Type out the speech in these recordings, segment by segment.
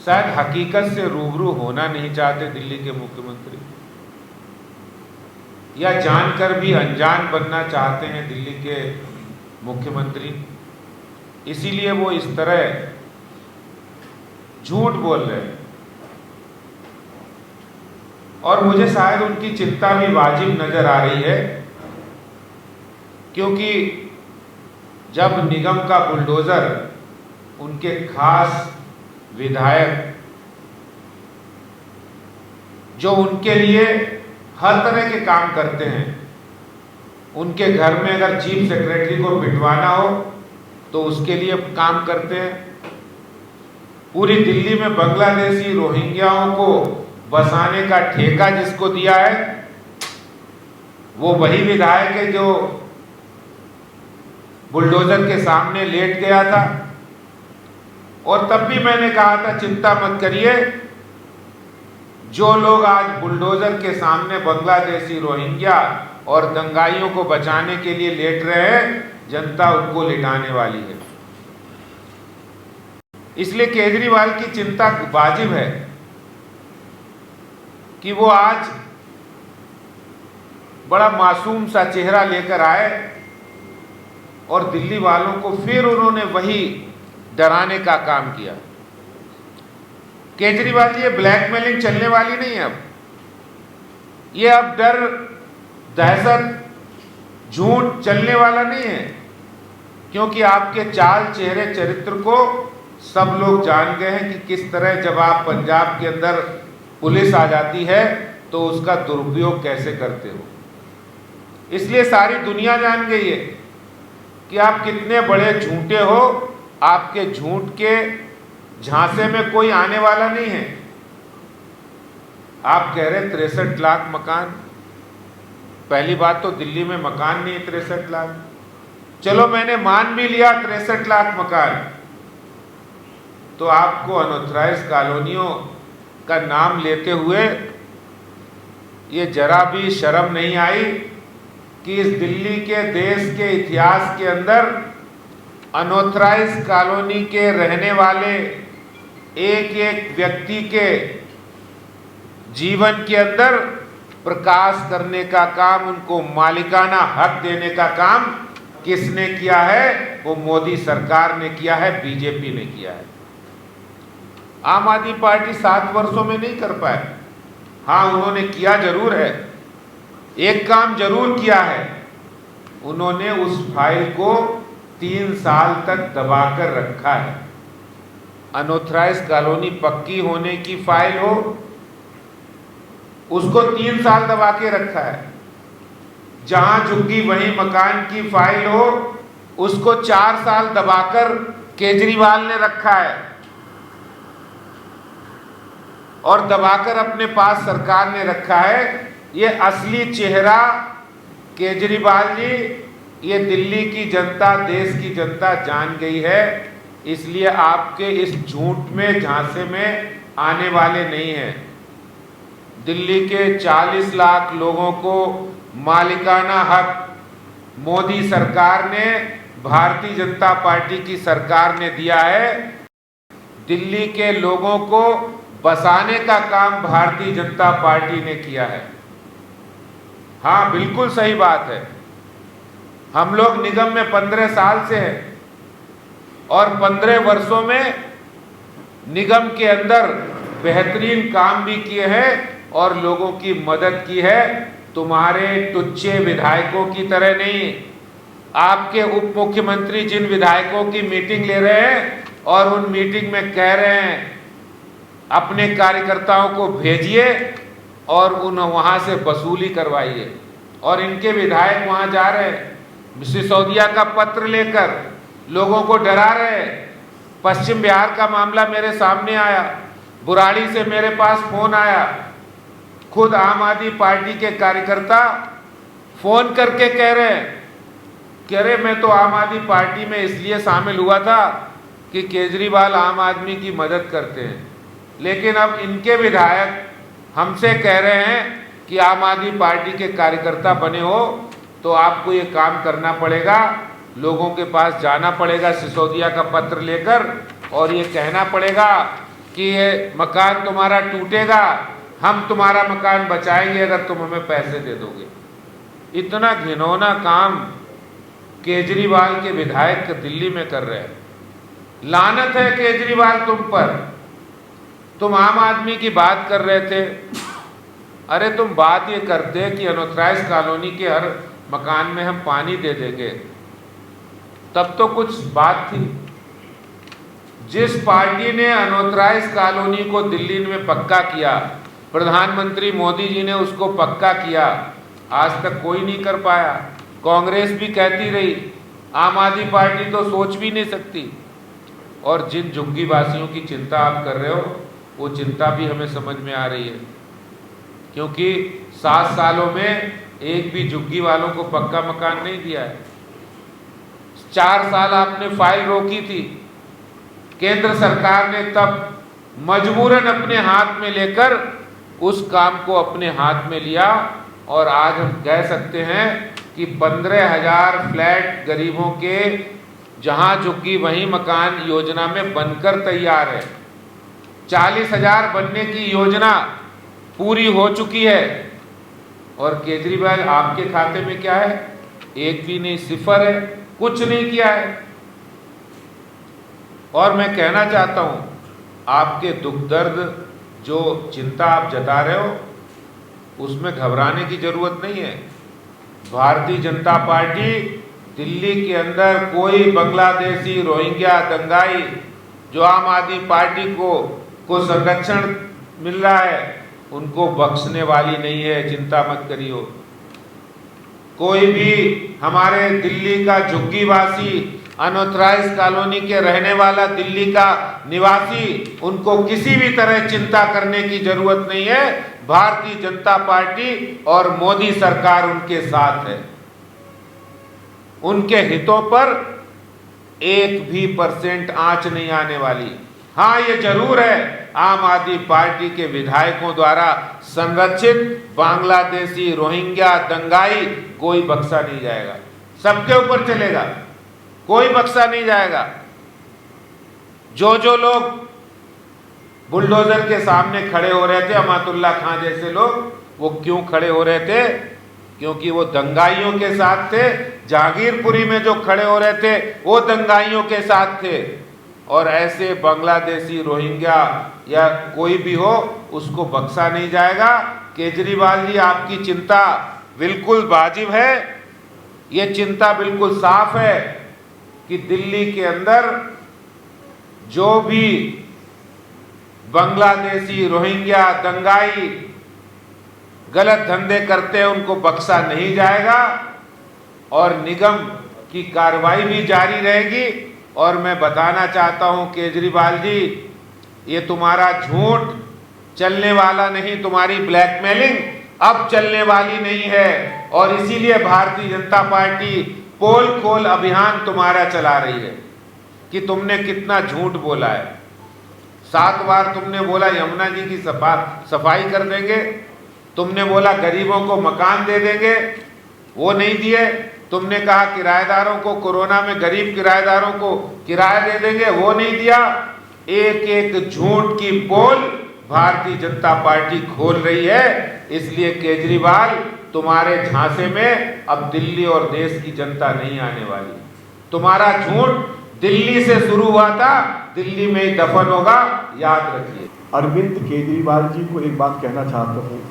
शायद हकीकत से रूबरू होना नहीं चाहते दिल्ली के मुख्यमंत्री, या जानकर भी अनजान बनना चाहते हैं दिल्ली के मुख्यमंत्री, इसीलिए वो इस तरह झूठ बोल रहे हैं। और मुझे शायद उनकी चिंता भी वाजिब नजर आ रही है, क्योंकि जब निगम का बुलडोजर उनके खास विधायक जो उनके लिए हर तरह के काम करते हैं, उनके घर में अगर चीफ सेक्रेटरी को पिटवाना हो तो उसके लिए काम करते हैं, पूरी दिल्ली में बांग्लादेशी रोहिंग्याओं को बसाने का ठेका जिसको दिया है वो वही विधायक है जो बुलडोजर के सामने लेट गया था। और तब भी मैंने कहा था चिंता मत करिए, जो लोग आज बुलडोजर के सामने बांग्लादेशी रोहिंग्या और दंगाइयों को बचाने के लिए लेट रहे हैं, जनता उनको लिटाने वाली है। इसलिए केजरीवाल की चिंता वाजिब है कि वो आज बड़ा मासूम सा चेहरा लेकर आए और दिल्ली वालों को फिर उन्होंने वही डराने का काम किया। केजरीवाल जी, ये ब्लैकमेलिंग चलने वाली नहीं है अब, ये अब डर, दहशत, झूठ चलने वाला नहीं है, क्योंकि आपके चाल, चेहरे, चरित्र को सब लोग जान गए हैं कि किस तरह जब आप पंजाब के अंदर पुलिस आ जाती है तो उसका दुरुपयोग कैसे करते हो। इसलिए सारी दुनिया जान गई है कि आप कितने बड़े झूठे हो, आपके झूठ के झांसे में कोई आने वाला नहीं है। आप कह रहे 63 लाख मकान, पहली बात तो दिल्ली में मकान नहीं है 63 लाख, चलो मैंने मान भी लिया 63 लाख मकान, तो आपको अनऑथराइज्ड कॉलोनियों का नाम लेते हुए ये जरा भी शर्म नहीं आई कि इस दिल्ली के देश के इतिहास के अंदर अनऑथराइज्ड कॉलोनी के रहने वाले एक एक व्यक्ति के जीवन के अंदर प्रकाश करने का काम, उनको मालिकाना हक देने का काम किसने किया है? वो मोदी सरकार ने किया है, बीजेपी ने किया है। आम आदमी पार्टी 7 वर्षों में नहीं कर पाए। हाँ, उन्होंने किया जरूर है, एक काम जरूर किया है, उन्होंने उस फाइल को 3 साल तक दबाकर रखा है। अनऑथराइज्ड कॉलोनी पक्की होने की फाइल हो, उसको 3 साल दबा के रखा है। जहां झुग्गी वहीं मकान की फाइल हो, उसको 4 साल दबाकर केजरीवाल ने रखा है और दबाकर अपने पास सरकार ने रखा है। ये असली चेहरा केजरीवाल जी, ये दिल्ली की जनता, देश की जनता जान गई है, इसलिए आपके इस झूठ में, झांसे में आने वाले नहीं हैं। दिल्ली के 40 लाख लोगों को मालिकाना हक मोदी सरकार ने, भारतीय जनता पार्टी की सरकार ने दिया है। दिल्ली के लोगों को बसाने का काम भारतीय जनता पार्टी ने किया है। हाँ, बिल्कुल सही बात है, हम लोग निगम में 15 साल से हैं और 15 वर्षों में निगम के अंदर बेहतरीन काम भी किए हैं और लोगों की मदद की है। तुम्हारे टुच्चे विधायकों की तरह नहीं। आपके उप मुख्यमंत्री जिन विधायकों की मीटिंग ले रहे हैं और उन मीटिंग में कह रहे हैं अपने कार्यकर्ताओं को भेजिए और उन वहां से वसूली करवाइए, और इनके विधायक वहां जा रहे हैं सिसोदिया का पत्र लेकर लोगों को डरा रहे हैं। पश्चिम बिहार का मामला मेरे सामने आया, बुराड़ी से मेरे पास फोन आया, खुद आम आदमी पार्टी के कार्यकर्ता फोन करके कह रहे हैं कि अरे मैं तो आम आदमी पार्टी में इसलिए शामिल हुआ था कि केजरीवाल आम आदमी की मदद करते हैं, लेकिन अब इनके विधायक हमसे कह रहे हैं कि आम आदमी पार्टी के कार्यकर्ता बने हो तो आपको ये काम करना पड़ेगा, लोगों के पास जाना पड़ेगा सिसोदिया का पत्र लेकर और ये कहना पड़ेगा कि ये मकान तुम्हारा टूटेगा, हम तुम्हारा मकान बचाएंगे अगर तुम हमें पैसे दे दोगे। इतना घिनौना काम केजरीवाल के विधायक दिल्ली में कर रहे हैं। लानत है केजरीवाल तुम पर। तुम आम आदमी की बात कर रहे थे, अरे तुम बात ये करते कि अनऑथराइज कॉलोनी के हर मकान में हम पानी दे देंगे, तब तो कुछ बात थी। जिस पार्टी ने अनऑथराइज कॉलोनी को दिल्ली में पक्का किया, प्रधानमंत्री मोदी जी ने उसको पक्का किया, आज तक कोई नहीं कर पाया। कांग्रेस भी कहती रही, आम आदमी पार्टी तो सोच भी नहीं सकती। और जिन झुग्गी वासियों की चिंता आप कर रहे हो, वो चिंता भी हमें समझ में आ रही है, क्योंकि 7 सालों में एक भी झुग्गी वालों को पक्का मकान नहीं दिया है। 4 साल आपने फाइल रोकी थी, केंद्र सरकार ने तब मजबूरन अपने हाथ में लेकर उस काम को अपने हाथ में लिया, और आज हम कह सकते हैं कि 15,000 फ्लैट गरीबों के जहां झुग्गी वहीं मकान योजना में बनकर तैयार है। 40,000 बनने की योजना पूरी हो चुकी है। और केजरीवाल आपके खाते में क्या है? एक भी नहीं, सिफर है, कुछ नहीं किया है। और मैं कहना चाहता हूं, आपके दुख दर्द जो चिंता आप जता रहे हो, उसमें घबराने की जरूरत नहीं है। भारतीय जनता पार्टी दिल्ली के अंदर कोई बांग्लादेशी, रोहिंग्या, दंगाई जो आम आदमी पार्टी को संरक्षण मिल रहा है, उनको बख्शने वाली नहीं है, चिंता मत करियो। कोई भी हमारे दिल्ली का झुग्गीवासी, अनऑथराइज कॉलोनी के रहने वाला दिल्ली का निवासी, उनको किसी भी तरह चिंता करने की जरूरत नहीं है। भारतीय जनता पार्टी और मोदी सरकार उनके साथ है। उनके हितों पर 1 भी % आंच नहीं आने वाली। हाँ, ये जरूर है, आम आदमी पार्टी के विधायकों द्वारा संरक्षित बांग्लादेशी, रोहिंग्या, दंगाई कोई बख्शा नहीं जाएगा। सबके ऊपर चलेगा, कोई बख्शा नहीं जाएगा। जो लोग बुलडोजर के सामने खड़े हो रहे थे, अमातुल्ला खां जैसे लोग, वो क्यों खड़े हो रहे थे? क्योंकि वो दंगाइयों के साथ थे। जहांगीरपुरी में जो खड़े हो रहे थे, वो दंगाइयों के साथ थे। और ऐसे बांग्लादेशी, रोहिंग्या या कोई भी हो, उसको बख्शा नहीं जाएगा। केजरीवाल जी, आपकी चिंता बिल्कुल वाजिब है। ये चिंता बिल्कुल साफ है कि दिल्ली के अंदर जो भी बांग्लादेशी, रोहिंग्या, दंगाई गलत धंधे करते हैं, उनको बख्शा नहीं जाएगा और निगम की कार्रवाई भी जारी रहेगी। और मैं बताना चाहता हूं केजरीवाल जी, ये तुम्हारा झूठ चलने वाला नहीं, तुम्हारी ब्लैकमेलिंग अब चलने वाली नहीं है। और इसीलिए भारतीय जनता पार्टी पोल खोल अभियान तुम्हारा चला रही है कि तुमने कितना झूठ बोला है। 7 बार तुमने बोला यमुना जी की सफाई कर देंगे, तुमने बोला गरीबों को मकान दे देंगे, वो नहीं दिए। तुमने कहा किराएदारों को, कोरोना में गरीब किराएदारों को किराया दे देंगे, वो नहीं दिया। एक झूठ की पोल भारतीय जनता पार्टी खोल रही है। इसलिए केजरीवाल, तुम्हारे झांसे में अब दिल्ली और देश की जनता नहीं आने वाली। तुम्हारा झूठ दिल्ली से शुरू हुआ था, दिल्ली में ही दफन होगा, याद रखिए। अरविंद केजरीवाल जी को एक बात कहना चाहता हूँ,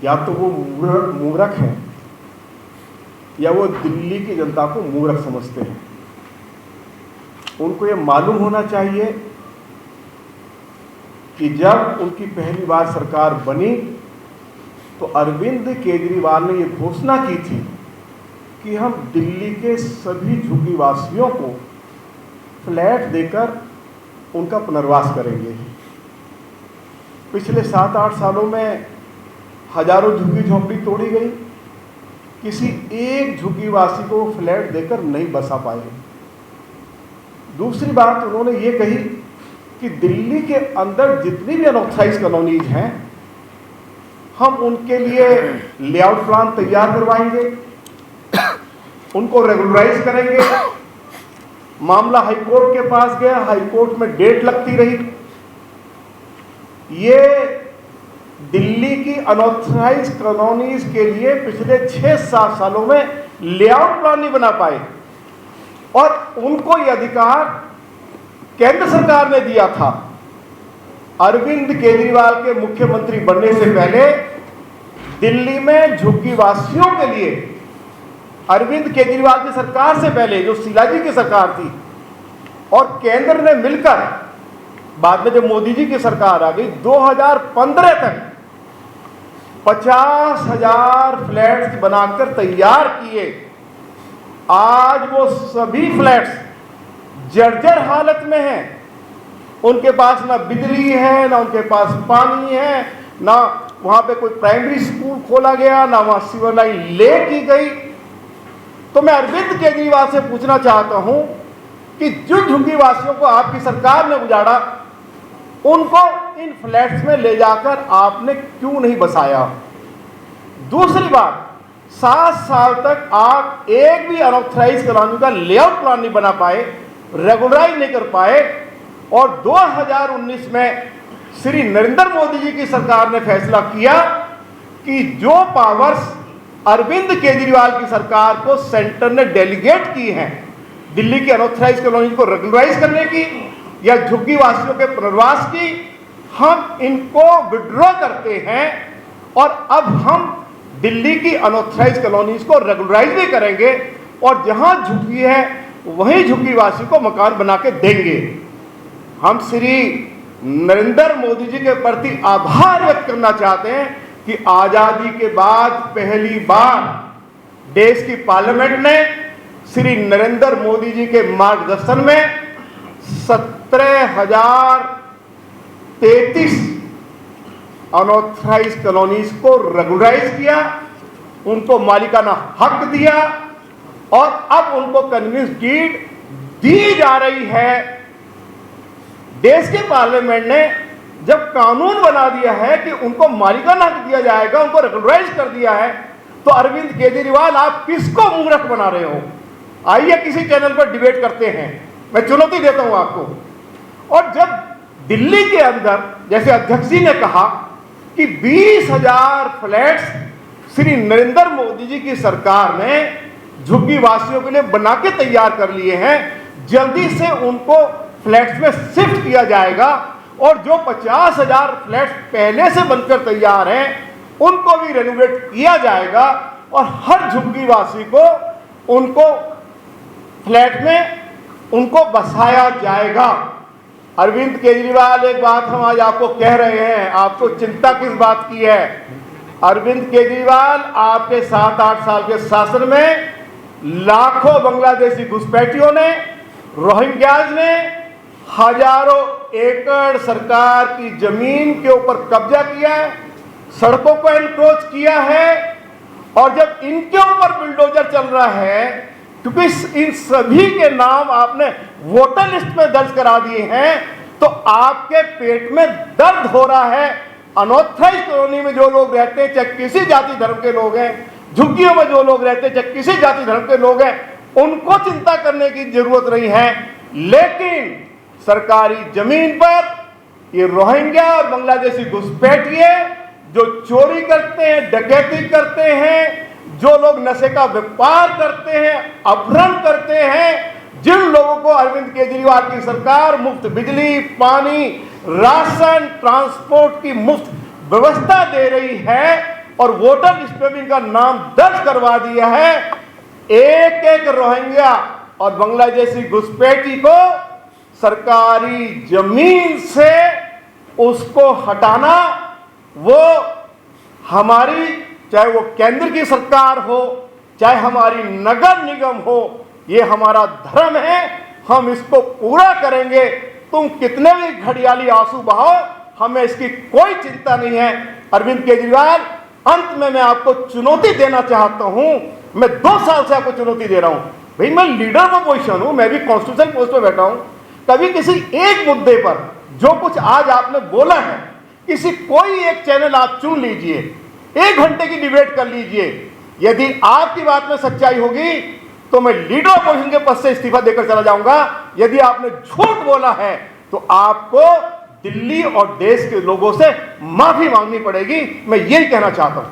या तो वो मूर्ख हैं या वो दिल्ली की जनता को मूर्ख समझते हैं। उनको ये मालूम होना चाहिए कि जब उनकी पहली बार सरकार बनी तो अरविंद केजरीवाल ने ये घोषणा की थी कि हम दिल्ली के सभी झुग्गीवासियों को फ्लैट देकर उनका पुनर्वास करेंगे। पिछले 7-8 सालों में हजारों झुग्गी झोंपड़ी तोड़ी गई, किसी एक झुग्गीवासी को फ्लैट देकर नहीं बसा पाए। दूसरी बात उन्होंने ये कही कि दिल्ली के अंदर जितनी भी अनऑथराइज कॉलोनीज हैं, हम उनके लिए लेआउट प्लान तैयार करवाएंगे, उनको रेगुलराइज करेंगे मामला हाईकोर्ट के पास गया, हाईकोर्ट में डेट लगती रही। ये दिल्ली की अनऑथराइज कॉलोनीज के लिए पिछले 6-7 सालों में लेआउट प्लान नहीं बना पाए, और उनको ये अधिकार केंद्र सरकार ने दिया था। अरविंद केजरीवाल के मुख्यमंत्री बनने से पहले दिल्ली में झुग्गीवासियों के लिए, अरविंद केजरीवाल की सरकार से पहले जो शिलाजी की सरकार थी और केंद्र ने मिलकर, बाद में जब मोदी जी की सरकार आ गई, 2015 तक 50,000 फ्लैट्स बनाकर तैयार किए। आज वो सभी फ्लैट्स जर्जर हालत में हैं। उनके पास ना बिजली है, ना उनके पास पानी है, ना वहां पे कोई प्राइमरी स्कूल खोला गया, ना वहां सीवर लाइन ले की गई। तो मैं अरविंद केजरीवाल से पूछना चाहता हूं कि जिन झुग्गीवासियों को आपकी सरकार ने उजाड़ा, उनको इन फ्लैट्स में ले जाकर आपने क्यों नहीं बसाया? दूसरी बात, 7 साल तक आप एक भी अनऑथराइज कॉलोनी का लेआउट प्लान नहीं बना पाए, रेगुलराइज नहीं कर पाए, और 2019 में श्री नरेंद्र मोदी जी की सरकार ने फैसला किया कि जो पावर्स अरविंद केजरीवाल की सरकार को सेंटर ने डेलीगेट की हैं, दिल्ली की अनऑथराइज कॉलोनी को रेगुलराइज करने की या झुग्गीवासियों के पुनर्वास की, हम इनको विड्रॉ करते हैं, और अब हम दिल्ली की अनऑथराइज कॉलोनीज को रेगुलराइज भी करेंगे, और जहां झुग्गी है वहीं झुग्गीवासी को मकान बना के देंगे। हम श्री नरेंद्र मोदी जी के प्रति आभार व्यक्त करना चाहते हैं कि आजादी के बाद पहली बार देश की पार्लियामेंट ने श्री नरेंद्र मोदी जी के मार्गदर्शन में 17,033 अनऑथराइज कॉलोनीज को रेगुलराइज किया, उनको मालिकाना हक दिया, और अब उनको कन्विंस डीड दी जा रही है। देश के पार्लियामेंट ने जब कानून बना दिया है कि उनको मालिकाना हक दिया जाएगा, उनको रेगुलराइज कर दिया है, तो अरविंद केजरीवाल आप किसको मूर्ख बना रहे हो? आइए किसी चैनल पर डिबेट करते हैं, मैं चुनौती देता हूं आपको। और जब दिल्ली के अंदर, जैसे अध्यक्ष जी ने कहा कि 20,000 फ्लैट्स श्री नरेंद्र मोदी जी की सरकार ने झुग्गीवासियों के लिए बना के तैयार कर लिए हैं, जल्दी से उनको फ्लैट्स में शिफ्ट किया जाएगा, और जो 50,000 फ्लैट्स पहले से बनकर तैयार हैं उनको भी रेनोवेट किया जाएगा, और हर झुग्गीवासी को उनको फ्लैट में उनको बसाया जाएगा। अरविंद केजरीवाल, एक बात हम आज आपको कह रहे हैं, आपको चिंता किस बात की है? अरविंद केजरीवाल, आपके 7-8 साल के शासन में लाखों बांग्लादेशी घुसपैठियों ने, रोहिंग्याज ने हजारों एकड़ सरकार की जमीन के ऊपर कब्जा किया है, सड़कों को एनक्रोच किया है, और जब इनके ऊपर बुलडोजर चल रहा है, क्योंकि इन सभी के नाम आपने वोटर लिस्ट में दर्ज करा दिए हैं, तो आपके पेट में दर्द हो रहा है। अनऑथराइज कॉलोनी में जो लोग रहते हैं, चाहे किसी जाति धर्म के लोग हैं, झुग्गियों में जो लोग रहते हैं, चाहे किसी जाति धर्म के लोग हैं, उनको चिंता करने की जरूरत नहीं है। लेकिन सरकारी जमीन पर ये रोहिंग्या और बांग्लादेशी घुसपैठिए जो चोरी करते हैं, डकैती करते हैं, जो लोग नशे का व्यापार करते हैं, अपहरण करते हैं, जिन लोगों को अरविंद केजरीवाल की सरकार मुफ्त बिजली, पानी, राशन, ट्रांसपोर्ट की मुफ्त व्यवस्था दे रही है, और वोटर लिस्ट में भी इनका नाम दर्ज करवा दिया है, एक एक रोहिंग्या और बांग्लादेशी घुसपैठी को सरकारी जमीन से उसको हटाना, वो हमारी, चाहे वो केंद्र की सरकार हो, चाहे हमारी नगर निगम हो, ये हमारा धर्म है, हम इसको पूरा करेंगे। तुम कितने भी घड़ियाली आंसू बहाओ, हमें इसकी कोई चिंता नहीं है। अरविंद केजरीवाल, अंत में मैं आपको चुनौती देना चाहता हूं, मैं 2 साल से आपको चुनौती दे रहा हूं। भाई, मैं लीडर ऑफ अपोजिशन हूं, मैं भी कॉन्स्टिट्यूशन पोस्ट पे बैठा हूं। कभी किसी एक मुद्दे पर जो कुछ आज आपने बोला है, किसी कोई एक चैनल आप चुन लीजिए, 1 घंटे की डिबेट कर लीजिए, यदि आपकी बात में सच्चाई होगी तो मैं लीडर अपोजिशन के पद से इस्तीफा देकर चला जाऊंगा। यदि आपने झूठ बोला है तो आपको दिल्ली और देश के लोगों से माफी मांगनी पड़ेगी। मैं यही कहना चाहता हूं।